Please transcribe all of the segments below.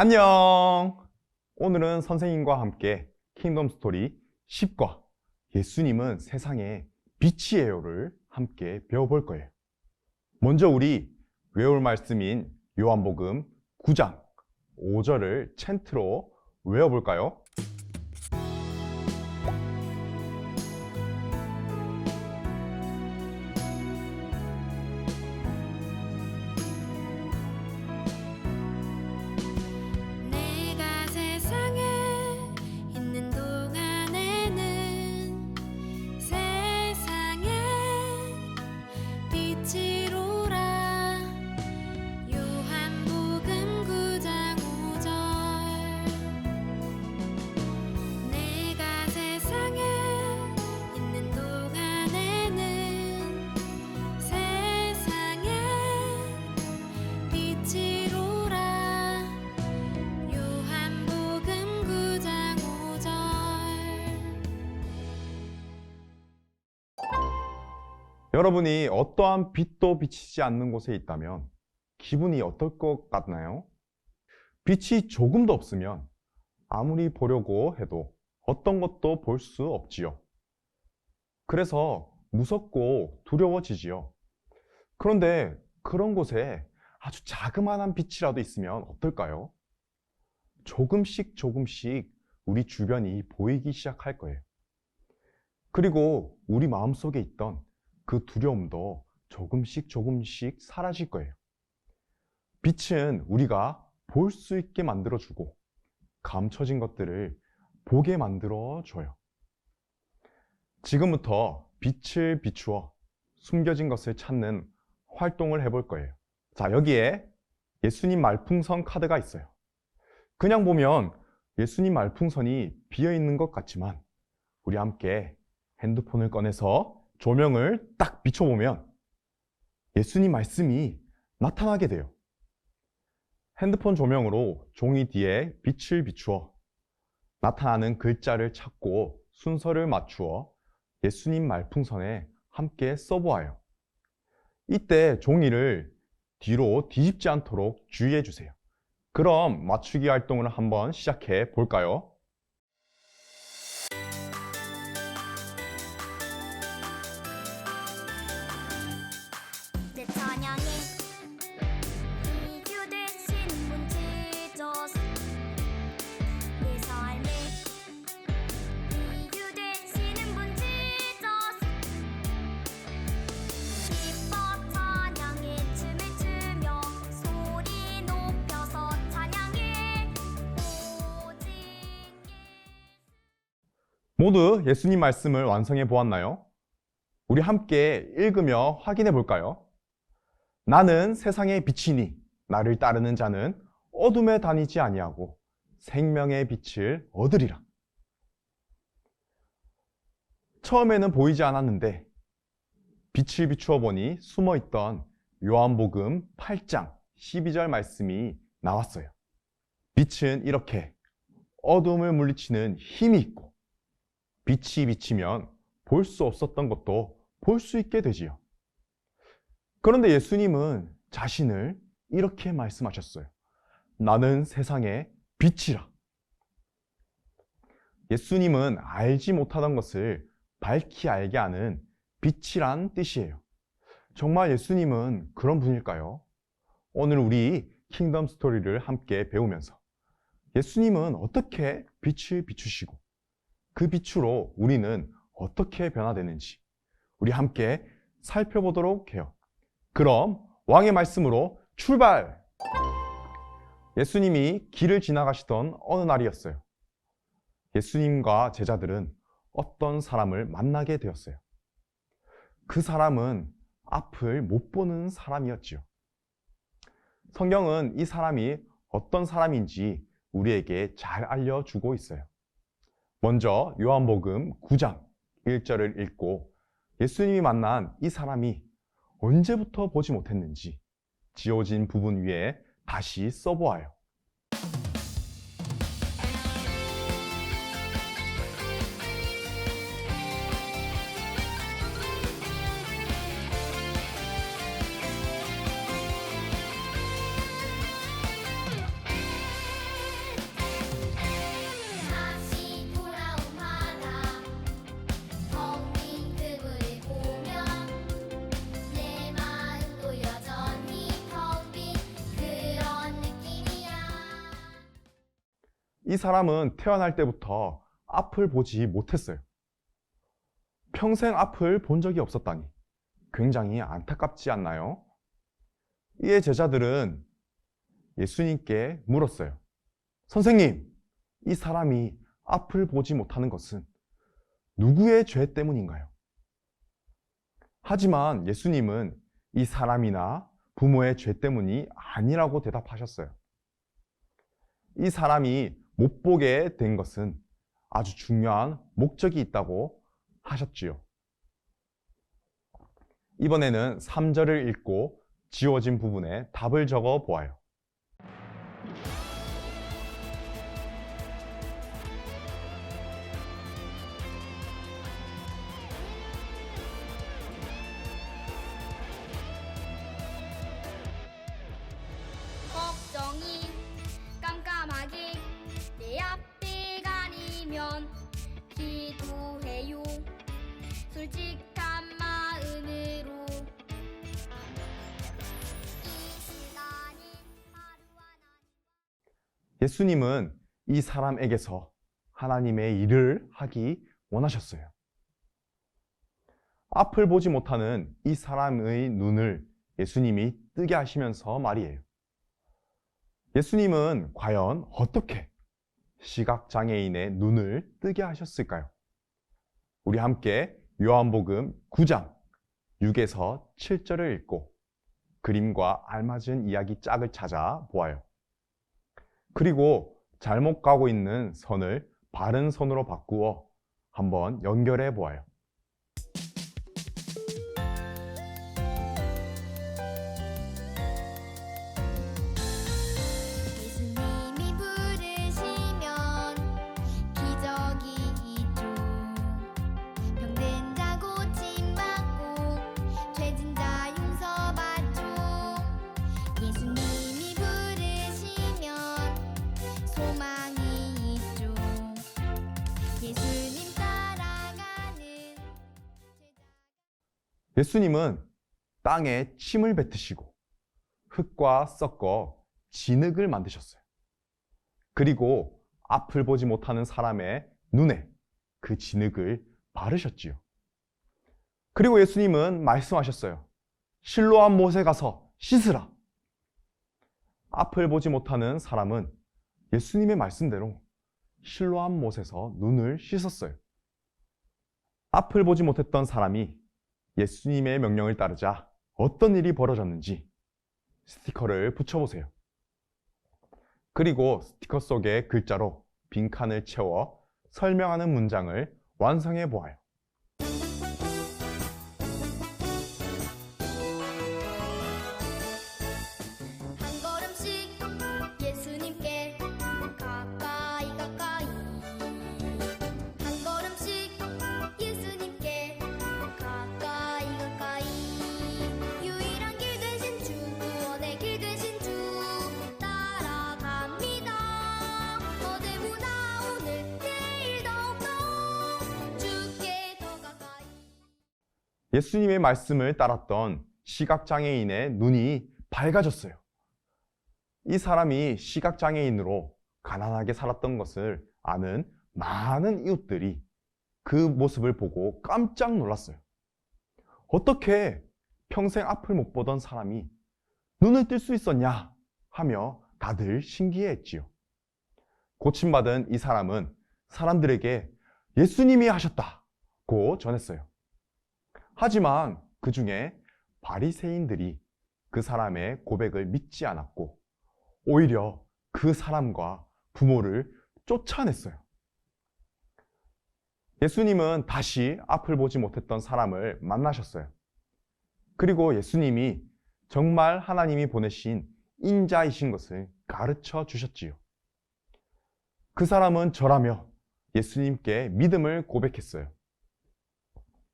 안녕! 오늘은 선생님과 함께 킹덤 스토리 10과 예수님은 세상의 빛이에요를 함께 배워볼 거예요. 먼저 우리 외울 말씀인 요한복음 9장 5절을 찬트로 외워볼까요? 여러분이 어떠한 빛도 비치지 않는 곳에 있다면 기분이 어떨 것 같나요? 빛이 조금도 없으면 아무리 보려고 해도 어떤 것도 볼 수 없지요. 그래서 무섭고 두려워지지요. 그런데 그런 곳에 아주 자그마한 빛이라도 있으면 어떨까요? 조금씩 우리 주변이 보이기 시작할 거예요. 그리고 우리 마음속에 있던 그 두려움도 조금씩 사라질 거예요. 빛은 우리가 볼 수 있게 만들어주고 감춰진 것들을 보게 만들어줘요. 지금부터 빛을 비추어 숨겨진 것을 찾는 활동을 해볼 거예요. 자, 여기에 예수님 말풍선 카드가 있어요. 그냥 보면 예수님 말풍선이 비어있는 것 같지만 우리 함께 핸드폰을 꺼내서 조명을 딱 비춰보면 예수님 말씀이 나타나게 돼요. 핸드폰 조명으로 종이 뒤에 빛을 비추어 나타나는 글자를 찾고 순서를 맞추어 예수님 말풍선에 함께 써보아요. 이때 종이를 뒤로 뒤집지 않도록 주의해 주세요. 그럼 맞추기 활동을 한번 시작해 볼까요? 모두 예수님 말씀을 완성해 보았나요? 우리 함께 읽으며 확인해 볼까요? 나는 세상의 빛이니 나를 따르는 자는 어둠에 다니지 아니하고 생명의 빛을 얻으리라. 처음에는 보이지 않았는데 빛을 비추어 보니 숨어있던 요한복음 8장 12절 말씀이 나왔어요. 빛은 이렇게 어둠을 물리치는 힘이 있고 빛이 비치면 볼 수 없었던 것도 볼 수 있게 되지요. 그런데 예수님은 자신을 이렇게 말씀하셨어요. 나는 세상의 빛이라. 예수님은 알지 못하던 것을 밝히 알게 하는 빛이란 뜻이에요. 정말 예수님은 그런 분일까요? 오늘 우리 킹덤 스토리를 함께 배우면서 예수님은 어떻게 빛을 비추시고 그 빛으로 우리는 어떻게 변화되는지 우리 함께 살펴보도록 해요. 그럼 왕의 말씀으로 출발! 예수님이 길을 지나가시던 어느 날이었어요. 예수님과 제자들은 어떤 사람을 만나게 되었어요. 그 사람은 앞을 못 보는 사람이었지요. 성경은 이 사람이 어떤 사람인지 우리에게 잘 알려주고 있어요. 먼저 요한복음 9장 1절을 읽고 예수님이 만난 이 사람이 언제부터 보지 못했는지 지워진 부분 위에 다시 써보아요. 이 사람은 태어날 때부터 앞을 보지 못했어요. 평생 앞을 본 적이 없었다니 굉장히 안타깝지 않나요? 이에 제자들은 예수님께 물었어요. 선생님, 이 사람이 앞을 보지 못하는 것은 누구의 죄 때문인가요? 하지만 예수님은 이 사람이나 부모의 죄 때문이 아니라고 대답하셨어요. 이 사람이 못 보게 된 것은 아주 중요한 목적이 있다고 하셨지요. 이번에는 3절을 읽고 지워진 부분에 답을 적어 보아요. 걱정이 깜깜하게 내 앞에 가리면 기도해요. 솔직한 마음으로 이 시간이 하루하나. 예수님은 이 사람에게서 하나님의 일을 하기 원하셨어요. 앞을 보지 못하는 이 사람의 눈을 예수님이 뜨게 하시면서 말이에요. 예수님은 과연 어떻게 시각장애인의 눈을 뜨게 하셨을까요? 우리 함께 요한복음 9장 6에서 7절을 읽고 그림과 알맞은 이야기 짝을 찾아 보아요. 그리고 잘못 가고 있는 선을 바른 선으로 바꾸어 한번 연결해 보아요. 예수님이 부르시면 기적이 있죠. 병든 자 고침받고 죄진 자 용서받죠. 예수님이 부르시면 소망이 있죠. 예수님 따라가는 예수님은 땅에 침을 뱉으시고 흙과 섞어 진흙을 만드셨어요. 그리고 앞을 보지 못하는 사람의 눈에 그 진흙을 바르셨지요. 그리고 예수님은 말씀하셨어요. 실로암 못에 가서 씻으라. 앞을 보지 못하는 사람은 예수님의 말씀대로 실로암 못에서 눈을 씻었어요. 앞을 보지 못했던 사람이 예수님의 명령을 따르자 어떤 일이 벌어졌는지 스티커를 붙여보세요. 그리고 스티커 속에 글자로 빈칸을 채워 설명하는 문장을 완성해 보아요. 한 걸음씩 예수님께 가까이 가까이 한 걸음씩 예수님께 가까이 가까이 유일한 길 되신 주 구원의 길 되신 주 따라갑니다. 어제보다 오늘 내일 더욱더 주께 더 가까이. 예수님의 말씀을 따랐던 시각장애인의 눈이 밝아졌어요. 이 사람이 시각장애인으로 가난하게 살았던 것을 아는 많은 이웃들이 그 모습을 보고 깜짝 놀랐어요. 어떻게 평생 앞을 못 보던 사람이 눈을 뜰 수 있었냐 하며 다들 신기해했지요. 고침받은 이 사람은 사람들에게 예수님이 하셨다고 전했어요. 하지만 그 중에 바리새인들이 그 사람의 고백을 믿지 않았고 오히려 그 사람과 부모를 쫓아냈어요. 예수님은 다시 앞을 보지 못했던 사람을 만나셨어요. 그리고 예수님이 정말 하나님이 보내신 인자이신 것을 가르쳐 주셨지요. 그 사람은 절하며 예수님께 믿음을 고백했어요.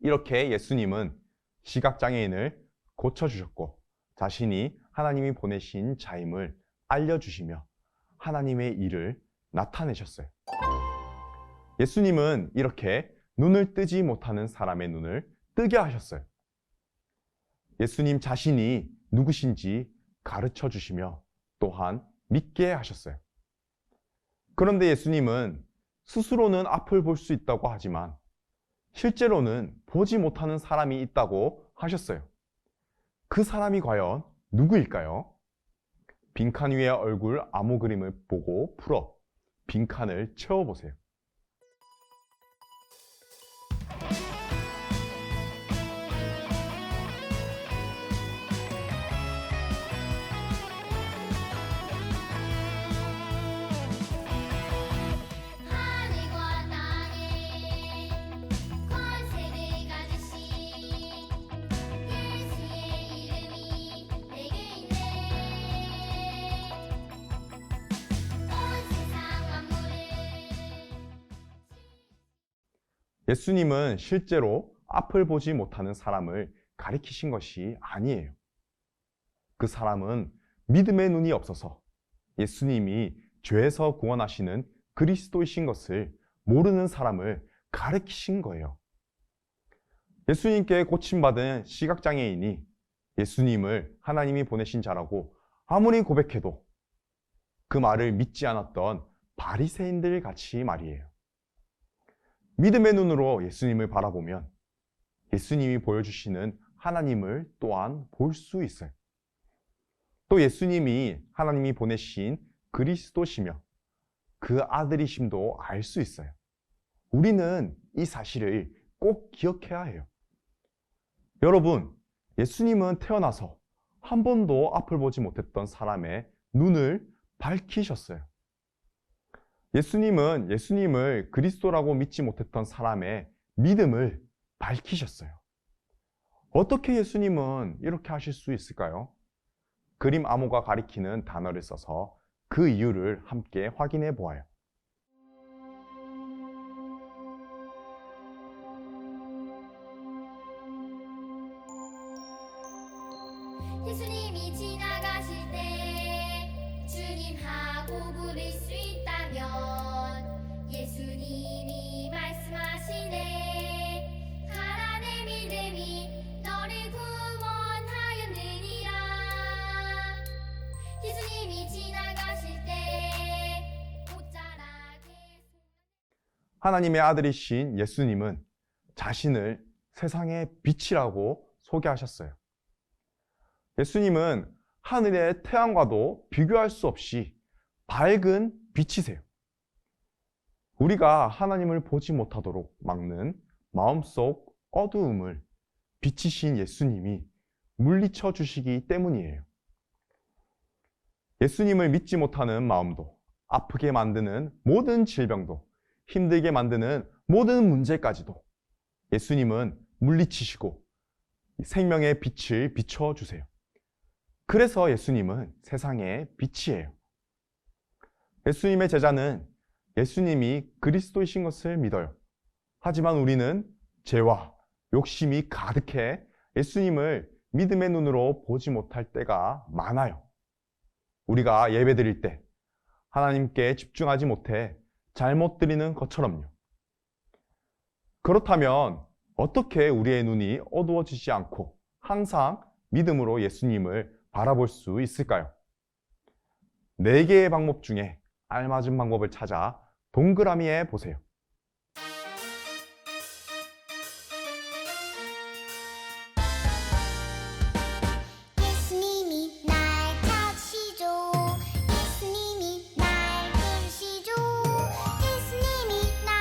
이렇게 예수님은 시각장애인을 고쳐주셨고 자신이 하나님이 보내신 자임을 알려주시며 하나님의 일을 나타내셨어요. 예수님은 이렇게 눈을 뜨지 못하는 사람의 눈을 뜨게 하셨어요. 예수님 자신이 누구신지 가르쳐 주시며 또한 믿게 하셨어요. 그런데 예수님은 스스로는 앞을 볼 수 있다고 하지만 실제로는 보지 못하는 사람이 있다고 하셨어요. 그 사람이 과연 누구일까요? 빈칸 위의 얼굴 암호 그림을 보고 풀어 빈칸을 채워보세요. 하늘과 땅에 권세를 가지신 예수의 이름이 내게 있네. 온 세상 만물을 예수님은 실제로 앞을 보지 못하는 사람을 가리키신 것이 아니에요. 그 사람은 믿음의 눈이 없어서 예수님이 죄에서 구원하시는 그리스도이신 것을 모르는 사람을 가리키신 거예요. 예수님께 고침받은 시각장애인이 예수님을 하나님이 보내신 자라고 아무리 고백해도 그 말을 믿지 않았던 바리새인들 같이 말이에요. 믿음의 눈으로 예수님을 바라보면 예수님이 보여주시는 하나님을 또한 볼 수 있어요. 또 예수님이 하나님이 보내신 그리스도시며 그 아들이심도 알 수 있어요. 우리는 이 사실을 꼭 기억해야 해요. 여러분, 예수님은 태어나서 한 번도 앞을 보지 못했던 사람의 눈을 밝히셨어요. 예수님은 예수님을 그리스도라고 믿지 못했던 사람의 믿음을 밝히셨어요. 어떻게 예수님은 이렇게 하실 수 있을까요? 그림 암호가 가리키는 단어를 써서 그 이유를 함께 확인해 보아요. 예수님이 지나가실 때 주님하고 부를 수 있다면 예수님이 말씀하시네. 가라 내 믿음이 너를 구원하였느니라. 예수님이 지나가실 때 옷자락에 하나님의 아들이신 예수님은 자신을 세상의 빛이라고 소개하셨어요. 예수님은 하늘의 태양과도 비교할 수 없이 밝은 빛이세요. 우리가 하나님을 보지 못하도록 막는 마음속 어두움을 빛이신 예수님이 물리쳐 주시기 때문이에요. 예수님을 믿지 못하는 마음도, 아프게 만드는 모든 질병도, 힘들게 만드는 모든 문제까지도 예수님은 물리치시고 생명의 빛을 비춰주세요. 그래서 예수님은 세상의 빛이에요. 예수님의 제자는 예수님이 그리스도이신 것을 믿어요. 하지만 우리는 죄와 욕심이 가득해 예수님을 믿음의 눈으로 보지 못할 때가 많아요. 우리가 예배드릴 때 하나님께 집중하지 못해 잘못 드리는 것처럼요. 그렇다면 어떻게 우리의 눈이 어두워지지 않고 항상 믿음으로 예수님을 바라볼 수 있을까요? 4개의 방법 중에 알맞은 방법을 찾아 동그라미에 보세요. 예수님이 날 찾으시죠. 예수님이 날 부르시죠. 예수님이 날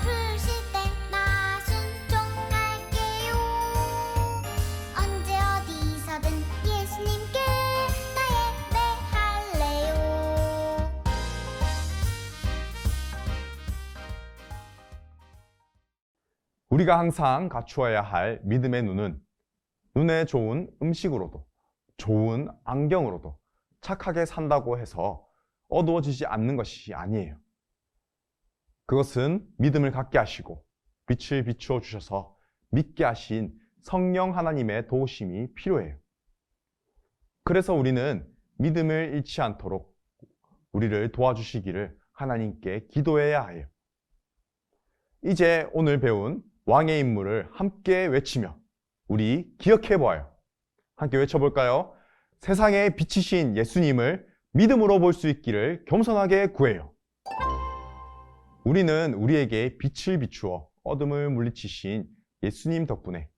부르실 때 나 순종할게요. 언제 어디서든 예수님께 나 예배할래요. 우리가 항상 갖추어야 할 믿음의 눈은 눈에 좋은 음식으로도 좋은 안경으로도 착하게 산다고 해서 어두워지지 않는 것이 아니에요. 그것은 믿음을 갖게 하시고 빛을 비추어 주셔서 믿게 하신 성령 하나님의 도우심이 필요해요. 그래서 우리는 믿음을 잃지 않도록 우리를 도와주시기를 하나님께 기도해야 해요. 이제 오늘 배운 왕의 인물을 함께 외치며 우리 기억해 보아요. 함께 외쳐볼까요? 세상의 빛이신 예수님을 믿음으로 볼 수 있기를 겸손하게 구해요. 우리는 우리에게 빛을 비추어 어둠을 물리치신 예수님 덕분에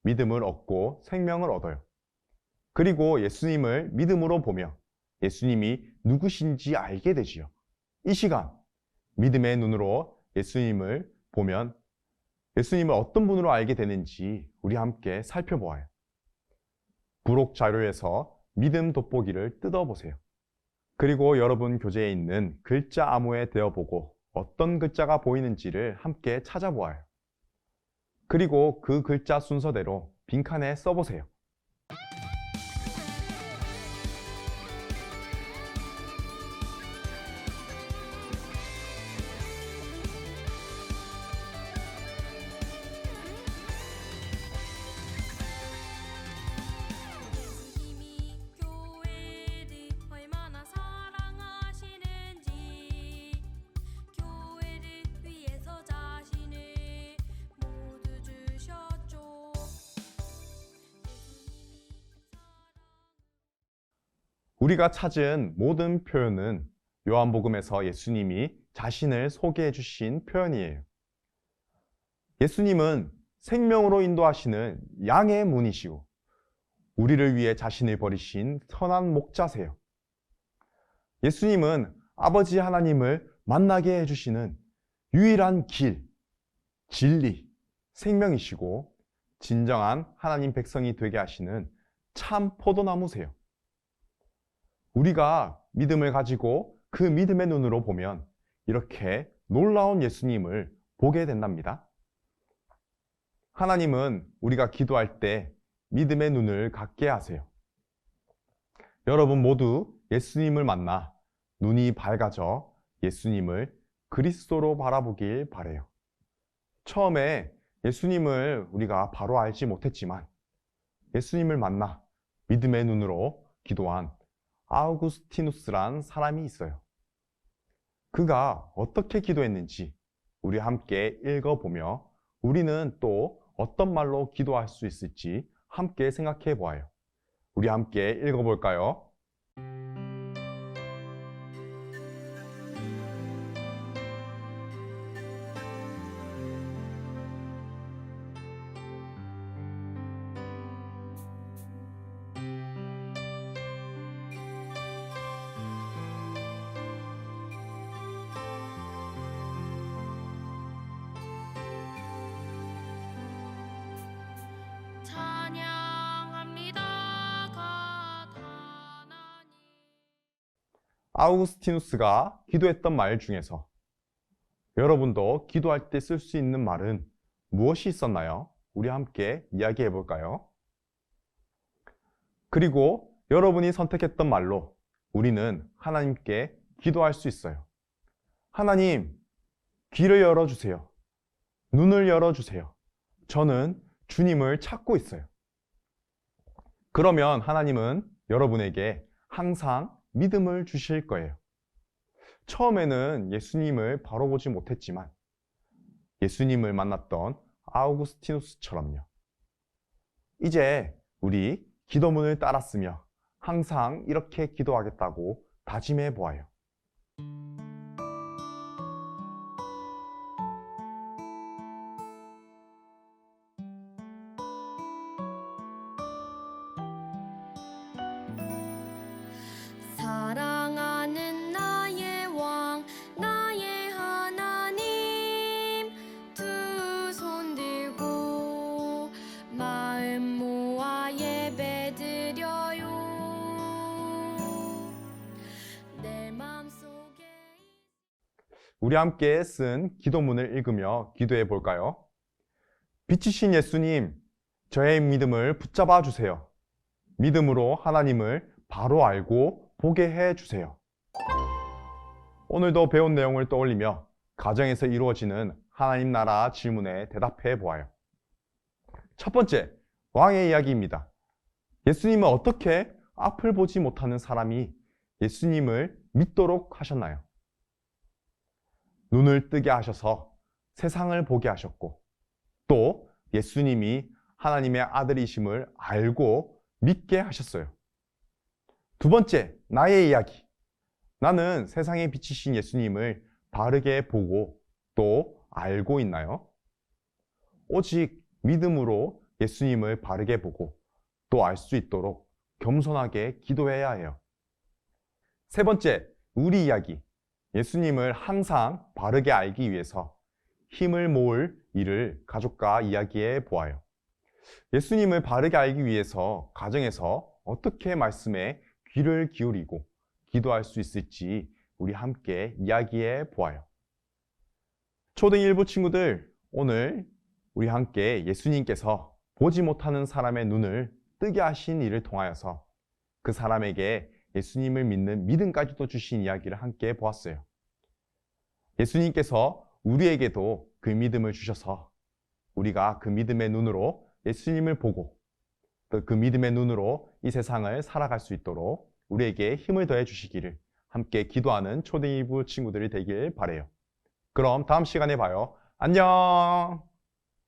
믿음을 얻고 생명을 얻어요. 그리고 예수님을 믿음으로 보며 예수님이 누구신지 알게 되지요. 이 시간 믿음의 눈으로 예수님을 보면 예수님을 어떤 분으로 알게 되는지 우리 함께 살펴보아요. 부록 자료에서 믿음 돋보기를 뜯어보세요. 그리고 여러분 교재에 있는 글자 암호에 대어보고 어떤 글자가 보이는지를 함께 찾아보아요. 그리고 그 글자 순서대로 빈칸에 써보세요. 예수님이 교회를 얼마나 사랑하시는지 교회를 위해서 자신을 모두 주셨죠. 우리가 찾은 모든 표현은 요한복음에서 예수님이 자신을 소개해 주신 표현이에요. 예수님은 생명으로 인도하시는 양의 문이시고 우리를 위해 자신을 버리신 선한 목자세요. 예수님은 아버지 하나님을 만나게 해주시는 유일한 길, 진리, 생명이시고 진정한 하나님 백성이 되게 하시는 참 포도나무세요. 우리가 믿음을 가지고 그 믿음의 눈으로 보면 이렇게 놀라운 예수님을 보게 된답니다. 하나님은 우리가 기도할 때 믿음의 눈을 갖게 하세요. 여러분 모두 예수님을 만나 눈이 밝아져 예수님을 그리스도로 바라보길 바라요. 처음에 예수님을 우리가 바로 알지 못했지만 예수님을 만나 믿음의 눈으로 기도한 아우구스티누스란 사람이 있어요. 그가 어떻게 기도했는지 우리 함께 읽어보며 우리는 또 어떤 말로 기도할 수 있을지 함께 생각해 보아요. 우리 함께 읽어볼까요? 찬양합니다 갓 하나님. 아우구스티누스가 기도했던 말 중에서 여러분도 기도할 때 쓸 수 있는 말은 무엇이 있었나요? 우리 함께 이야기해 볼까요? 그리고 여러분이 선택했던 말로 우리는 하나님께 기도할 수 있어요. 하나님, 귀를 열어주세요. 눈을 열어주세요. 저는 주님을 찾고 있어요. 그러면 하나님은 여러분에게 항상 믿음을 주실 거예요. 처음에는 예수님을 바로 보지 못했지만 예수님을 만났던 아우구스티누스처럼요. 이제 우리 기도문을 따랐으며 항상 이렇게 기도하겠다고 다짐해 보아요. 사랑하는 나의 왕 나의 하나님 두 손 들고 마음 모아 예배드려요 내 마음속에 우리 함께 쓴 기도문을 읽으며 기도해 볼까요? 빛이신 예수님, 저의 믿음을 붙잡아 주세요. 믿음으로 하나님을 바로 알고 보게 해 주세요. 오늘도 배운 내용을 떠올리며 가정에서 이루어지는 하나님 나라 질문에 대답해 보아요. 첫 번째, 왕의 이야기입니다. 예수님은 어떻게 앞을 보지 못하는 사람이 예수님을 믿도록 하셨나요? 눈을 뜨게 하셔서 세상을 보게 하셨고 또 예수님이 하나님의 아들이심을 알고 믿게 하셨어요. 두 번째, 나의 이야기. 나는 세상에 비치신 예수님을 바르게 보고 또 알고 있나요? 오직 믿음으로 예수님을 바르게 보고 또 알 수 있도록 겸손하게 기도해야 해요. 세 번째, 우리 이야기. 예수님을 항상 바르게 알기 위해서 힘을 모을 일을 가족과 이야기해 보아요. 예수님을 바르게 알기 위해서 가정에서 어떻게 말씀에 귀를 기울이고 기도할 수 있을지 우리 함께 이야기해 보아요. 초등 1부 친구들, 오늘 우리 함께 예수님께서 보지 못하는 사람의 눈을 뜨게 하신 일을 통하여서 그 사람에게 예수님을 믿는 믿음까지도 주신 이야기를 함께 보았어요. 예수님께서 우리에게도 그 믿음을 주셔서 우리가 그 믿음의 눈으로 예수님을 보고 또 그 믿음의 눈으로 이 세상을 살아갈 수 있도록 우리에게 힘을 더해 주시기를 함께 기도하는 초등 1부 친구들이 되길 바라요. 그럼 다음 시간에 봐요. 안녕!